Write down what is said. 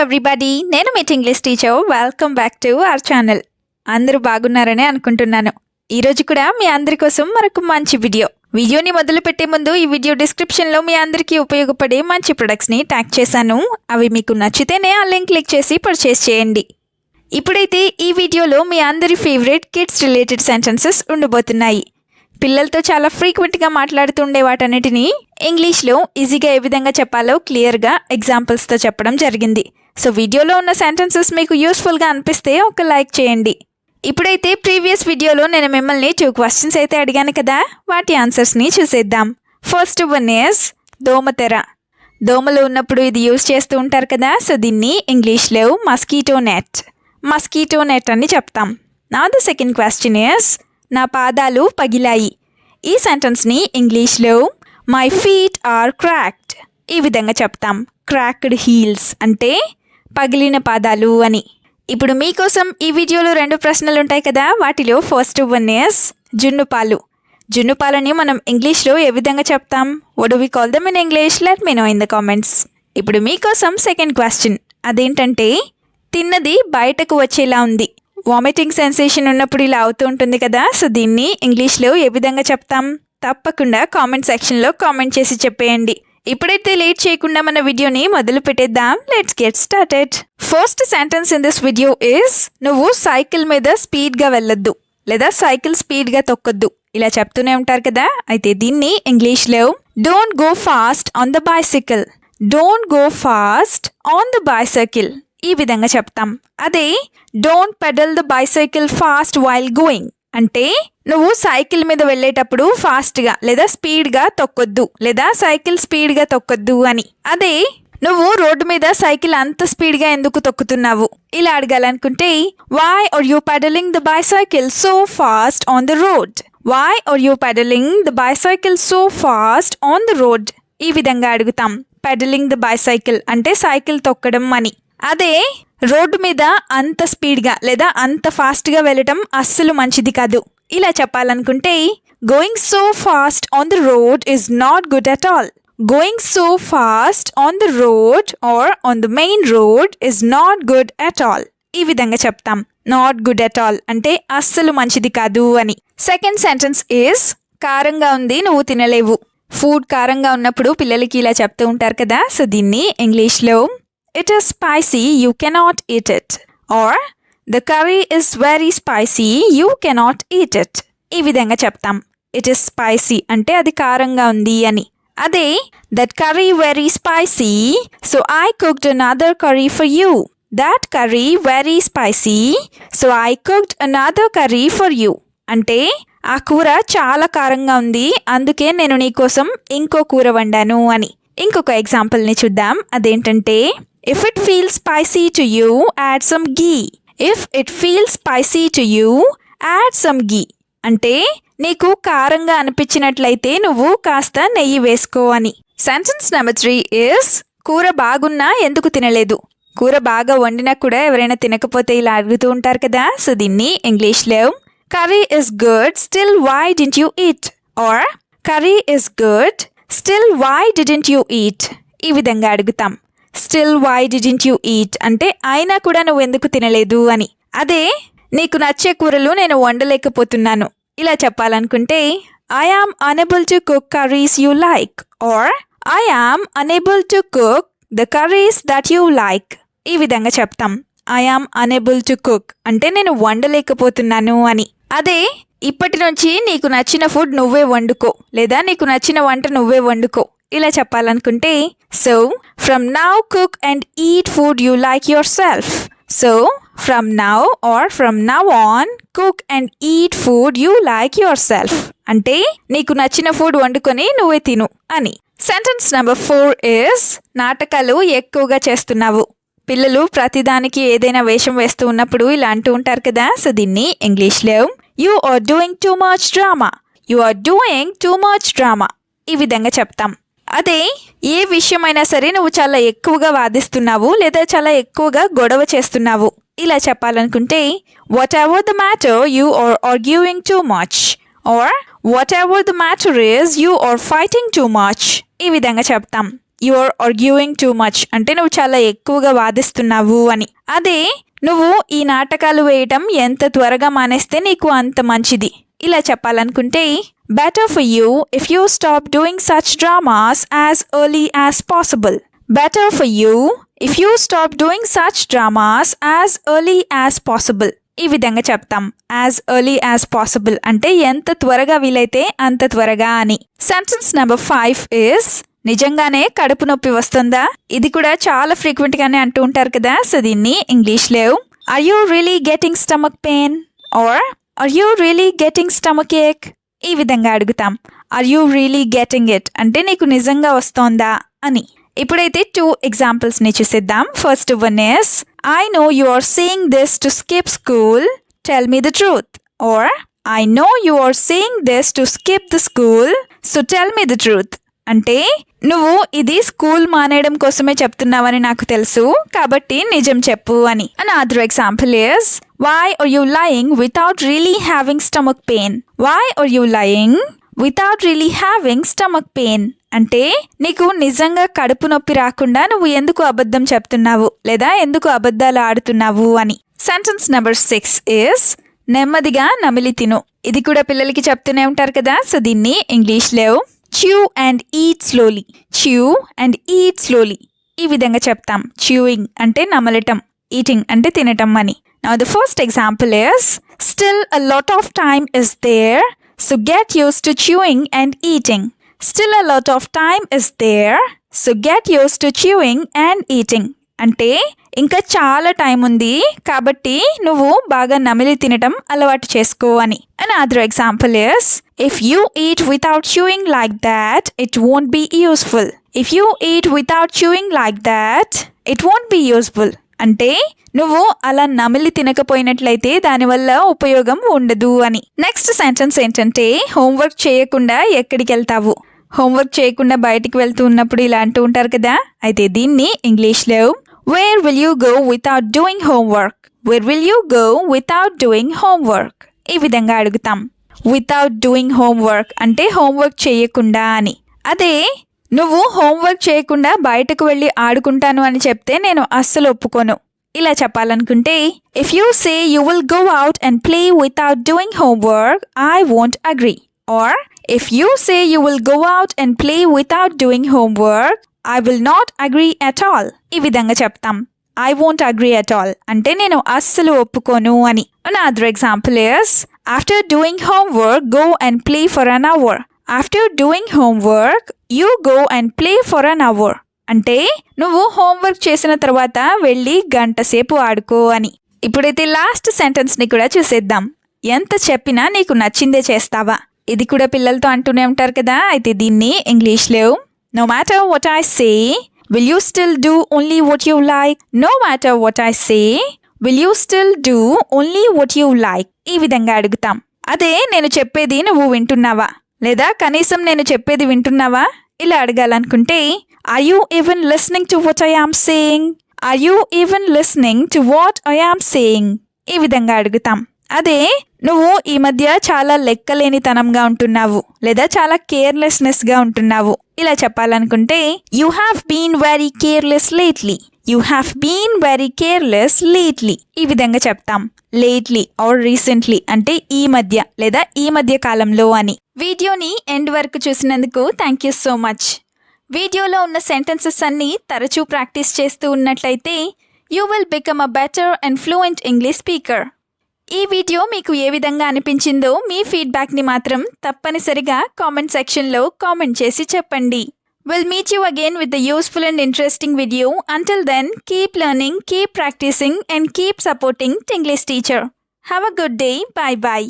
Everybody, నేను మీ English teacher. Welcome back to our channel. అందరూ బాగున్నారని అనుకుంటున్నాను. ఈరోజు కూడా మీ అందరి కోసం మరొక మంచి వీడియోని మొదలు పెట్టే ముందు ఈ వీడియో డిస్క్రిప్షన్లో మీ అందరికీ ఉపయోగపడే మంచి ప్రొడక్ట్స్ని ట్యాగ్ చేశాను. అవి మీకు నచ్చితేనే ఆ లింక్ క్లిక్ చేసి పర్చేస్ చేయండి. ఇప్పుడైతే ఈ వీడియోలో మీ అందరి ఫేవరెట్ కిడ్స్ రిలేటెడ్ సెంటెన్సెస్ ఉండబోతున్నాయి. పిల్లలతో చాలా ఫ్రీక్వెంట్గా మాట్లాడుతుండే వాటన్నిటిని ఇంగ్లీష్లో ఈజీగా ఏ విధంగా చెప్పాలో క్లియర్గా ఎగ్జాంపుల్స్తో చెప్పడం జరిగింది. సో వీడియోలో ఉన్న సెంటెన్సెస్ మీకు యూస్ఫుల్గా అనిపిస్తే ఒక లైక్ చేయండి. ఇప్పుడైతే ప్రీవియస్ వీడియోలో నేను మిమ్మల్ని 2 క్వశ్చన్స్ అయితే అడిగాను కదా, వాటి ఆన్సర్స్ని చూసేద్దాం. ఫస్ట్ వన్ ఈజ్ దోమతెర. దోమలు ఉన్నప్పుడు ఇది యూజ్ చేస్తూ ఉంటారు కదా, సో దీన్ని ఇంగ్లీష్లో మస్కీటో నెట్ అని చెప్తాం. నా ద సెకండ్ క్వశ్చన్ ఈజ్ నా పాదాలు పగిలాయి. ఈ సెంటెన్స్ని ఇంగ్లీష్లో మై ఫీట్ ఆర్ క్రాక్డ్ ఈ విధంగా చెప్తాం. క్రాక్డ్ హీల్స్ అంటే పగిలిన పాదాలు అని. ఇప్పుడు మీకోసం ఈ వీడియోలో 2 ప్రశ్నలు ఉంటాయి కదా, వాటిలో ఫస్ట్ వన్ ఈజ్ జున్నుపాలు. జున్నుపాలని మనం ఇంగ్లీష్లో ఏ విధంగా చెప్తాం? What do we call them in English? Let me know in the comments. ఇప్పుడు మీకోసం సెకండ్ క్వశ్చన్, అదేంటంటే తిన్నది బయటకు వచ్చేలా ఉంది. వామిటింగ్ సెన్సేషన్ ఉన్నప్పుడు ఇలా అవుతూ ఉంటుంది కదా, సో దీన్ని ఇంగ్లీష్లో ఏ విధంగా చెప్తాం? తప్పకుండా కామెంట్ సెక్షన్లో కామెంట్ చేసి చెప్పేయండి. ఇప్పుడైతే లేట్ చేయకుండా మన వీడియోని మొదలు పెట్టేద్దాం. Let's get started. First sentence in this video is నువ్వు సైకిల్ మీద స్పీడ్గా వెళ్ళొద్దు లేదా సైకిల్ స్పీడ్గా తొక్కొద్దు ఇలా చెప్తూనే ఉంటారు కదా. అయితే దీన్ని ఇంగ్లీష్లో don't go fast on the bicycle. Don't go fast on the bicycle ఈ విధంగా చెప్తాం. అదే don't pedal the bicycle fast while going అంటే నువ్వు సైకిల్ మీద వెళ్ళేటప్పుడు ఫాస్ట్గా లేదా స్పీడ్గా తొక్కొద్దు లేదా సైకిల్ స్పీడ్గా తొక్కొద్దు అని. అదే నువ్వు రోడ్డు మీద సైకిల్ అంత స్పీడ్గా ఎందుకు తొక్కుతున్నావు ఇలా అడగాలనుకుంటే why are you pedalling the bicycle so fast on the road? Why are you pedalling the bicycle so fast on the road ఈ విధంగా అడుగుతాం. పెడలింగ్ ద బైసైకిల్ అంటే సైకిల్ తొక్కడం అని. అదే రోడ్డు మీద అంత స్పీడ్గా లేదా అంత ఫాస్ట్గా వెళ్ళటం అస్సలు మంచిది కాదు ఇలా చెప్పాలనుకుంటే going so fast on the road is not good at all. Going so fast on the road or on the main road is not good at all ఈ విధంగా చెప్తాం. నాట్ గుడ్ అట్ ఆల్ అంటే అస్సలు మంచిది కాదు అని. Second sentence is కారంగా ఉంది నువ్వు తినలేవు. ఫుడ్ కారంగా ఉన్నప్పుడు పిల్లలకి ఇలా చెప్తూ ఉంటారు కదా, సో దీన్ని ఇంగ్లీష్లో it is spicy, you cannot eat it. Or the curry is very spicy, you cannot eat it. ఈ విధంగా చెప్తాం. It is spicy అంటే అది కారంగా ఉంది అని. అదే that curry very spicy, so I cooked another curry for you. That curry very spicy, so I cooked another curry for you. అంటే ఆ కూర చాలా కారంగా ఉంది, అందుకే నేను నీకోసం ఇంకో కూర వండాను అని. ఇంకొక ఎగ్జాంపుల్ని చూద్దాం. అదేంటంటే if it feels spicy to you, add some ghee. If it feels spicy to you, add some ghee. అంటే నీకు కారంగా అనిపించినట్లయితే నువ్వు కాస్త నెయ్యి వేసుకో అని. సెంటెన్స్ నెంబర్ 3 is కూర బాగున్నా ఎందుకు తినలేదు. కూర బాగా వండినా కూడా ఎవరైనా తినకపోతే ఇలా అడుగుతూ ఉంటారు కదా, సో దీన్ని ఇంగ్లీష్లో curry is good, still why didn't you eat? Or curry is good, still why didn't you eat ఈ విధంగా అడుగుతాం. Still why didn't you eat అంటే అయినా కూడా నువ్వు ఎందుకు తినలేదు అని. అదే నీకు నచ్చే కూరలు నేను వండలేకపోతున్నాను ఇలా చెప్పాలనుకుంటే I am unable to cook curries you like. Or I am unable to cook the curries that you like ఈ విధంగా చెప్తాం. I am unable to cook అంటే నేను వండలేకపోతున్నాను అని. అదే ఇప్పటి నుంచి నీకు నచ్చిన ఫుడ్ నువ్వే వండుకో లేదా నీకు నచ్చిన వంట నువ్వే వండుకో ఇలా చెప్పాలనుకుంటే so from now cook and eat food you like yourself. So from now or from now on cook and eat food you like yourself అంటే నీకు నచ్చిన ఫుడ్ వండుకొని నువ్వే తిను అని. సెంటెన్స్ నెంబర్ 4 is నాటకాలు ఎక్కువగా చేస్తున్నావు. పిల్లలు ప్రతిదానికి ఏదైనా వేషం వేస్తూ ఉన్నప్పుడు ఇలా అంటూ ఉంటారు కదా, సో దీన్ని ఇంగ్లీష్లో you are doing too much drama. You are doing too much drama ఈ విధంగా చెప్తాం. అదే ఏ విషయమైనా సరే నువ్వు చాలా ఎక్కువగా వాదిస్తున్నావు లేదా చాలా ఎక్కువగా గొడవ చేస్తున్నావు ఇలా చెప్పాలనుకుంటే whatever the matter you are arguing too much. Or whatever the matter is you are fighting too much ఈ విధంగా చెప్తాం. You are arguing too much అంటే నువ్వు చాలా ఎక్కువగా వాదిస్తున్నావు అని. అదే నువ్వు ఈ నాటకాలు వేయటం ఎంత త్వరగా మానేస్తే నీకు అంత మంచిది. ఇలా చెప్పాలనుకుంటే better for you if you stop doing such dramas as early as possible. Better for you if you stop doing such dramas as early as possible. ఈ విధంగా చెప్తాం. యాజ్ ఎర్లీ యాజ్ పాసిబుల్ అంటే ఎంత త్వరగా వీలైతే అంత త్వరగా అని. సెంటెన్స్ నెంబర్ 5 ఇస్ నిజంగానే కడుపు నొప్పి వస్తుందా? ఇది కూడా చాలా ఫ్రీక్వెంట్ గానే అంటూ ఉంటారు కదా. సో దీన్ని ఇంగ్లీష్లో are you really getting stomach pain or are you really getting stomach ache? ఈ విధంగా అడుగుతాం. Are you really getting it అంటే నీకు నిజంగా వస్తోందా అని. ఇప్పుడైతే 2 ఎగ్జాంపుల్స్ని చూసేద్దాం. First one is I know you are saying this to skip school, tell me the truth. Or I know you are saying this to skip the school, so tell me the truth. అంటే నువ్వు ఇది school మానేయడం కోసమే చెప్తున్నావని నాకు తెలుసు, కాబట్టి నిజం చెప్పు అని. Another example is why are you lying without really having stomach pain. Why are you lying without really having stomach pain అంటే నీకు నిజంగా కడుపు నొప్పి రాకుండా నువ్వు ఎందుకు అబద్ధం చెప్తున్నావు లేదా ఎందుకు అబద్ధాలు ఆడుతున్నావు అని. సెంటెన్స్ నెంబర్ 6 ఇస్ నెమ్మదిగా నమిలి తిను. ఇది కూడా పిల్లలకి చెప్తూనే ఉంటారు కదా. సో దీన్ని ఇంగ్లీష్లో chew and eat slowly. chew and eat slowly. ఈ విధంగా చెప్తాం. chewing అంటే నమలటం, eating అంటే తినటం అని. Now the first example is still a lot of time is there, so get used to chewing and eating. Still a lot of time is there, so get used to chewing and eating. అంటే ఇంకా చాలా time ఉంది కాబట్టి నువ్వు బాగా నమిలి తినటం అలవాటు చేసుకో అని. Another example is if you eat without chewing like that, it won't be useful. If you eat without chewing like that, it won't be useful. అంటే నువ్వు అలా నమిలి తినకపోయినట్లయితే దానివల్ల ఉపయోగం ఉండదు అని. నెక్స్ట్ సెంటెన్స్ ఏంటంటే హోంవర్క్ చేయకుండా ఎక్కడికి వెళ్తావు? హోంవర్క్ చేయకుండా బయటికి వెళ్తూ ఉన్నప్పుడు ఇలా అంటూ ఉంటారు కదా. అయితే దీన్ని ఇంగ్లీష్లో where will you go without doing homework? Where will you go without doing homework? ఈ విధంగా అడుగుతాం. వితౌట్ డూయింగ్ హోంవర్క్ అంటే హోంవర్క్ చేయకుండా అని. అదే నువ్వు హోంవర్క్ చేయకుండా బయటకు వెళ్ళి ఆడుకుంటాను అని చెప్తే నేను అస్సలు ఒప్పుకోను. ఇలా చెప్పాలనుకుంటే if you say you will go out and play without doing homework, I won't agree. Or if you say you will go out and play without doing homework, I will not agree at all. ఈ విధంగా చెప్తాం. I won't agree at all అంటే నేను అస్సలు ఒప్పుకోను అని. Another example is after doing homework, go and play for an hour. After doing homework, you go and play for an hour. అంటే నువ్వు హోంవర్క్ చేసిన తర్వాత వెళ్ళి గంట సేపు ఆడుకో అని. ఇప్పుడైతే లాస్ట్ సెంటెన్స్ని కూడా చూసేద్దాం. ఎంత చెప్పినా నీకు నచ్చిందే చేస్తావా? ఇది కూడా పిల్లలతో అంటూనే ఉంటారు కదా. అయితే దీన్ని ఇంగ్లీష్లో no matter what I say, will you still do only what you like? No matter what I say, will you still do only what you like? ఈ విధంగా అడుగుతాం. అదే నేను చెప్పేది నువ్వు వింటున్నావా లేదా కనీసం నేను చెప్పేది వింటున్నావా? ఇలా అడగాలనుకుంటే are you even listening to what I am saying? Are you even listening to what I am saying? ఈ విధంగా అడుగుతాం. అదే నువ్వు ఈ మధ్య చాలా లెక్కలేనితనంగా ఉంటున్నావు లేదా చాలా కేర్లెస్నెస్గా ఉంటున్నావు. ఇలా చెప్పాలనుకుంటే you have been very careless lately. You have been very careless lately. ఈ విధంగా చెప్తాం. లేట్లీ ఆర్ రీసెంట్లీ అంటే ఈ మధ్య లేదా ఈ మధ్య కాలంలో అని. వీడియోని ఎండ్ వరకు చూసినందుకు థ్యాంక్ యూ సో మచ్. వీడియోలో ఉన్న సెంటెన్సెస్ అన్నీ తరచూ ప్రాక్టీస్ చేస్తూ ఉన్నట్లయితే you will become a better and fluent English speaker. ఈ వీడియో మీకు ఏ విధంగా అనిపించిందో మీ ఫీడ్బ్యాక్ని మాత్రం తప్పనిసరిగా కామెంట్ సెక్షన్లో కామెంట్ చేసి చెప్పండి. We'll meet you again with a useful and interesting video. Until then, keep learning, keep practicing and keep supporting Tinglish Teacher. Have a good day. Bye-bye.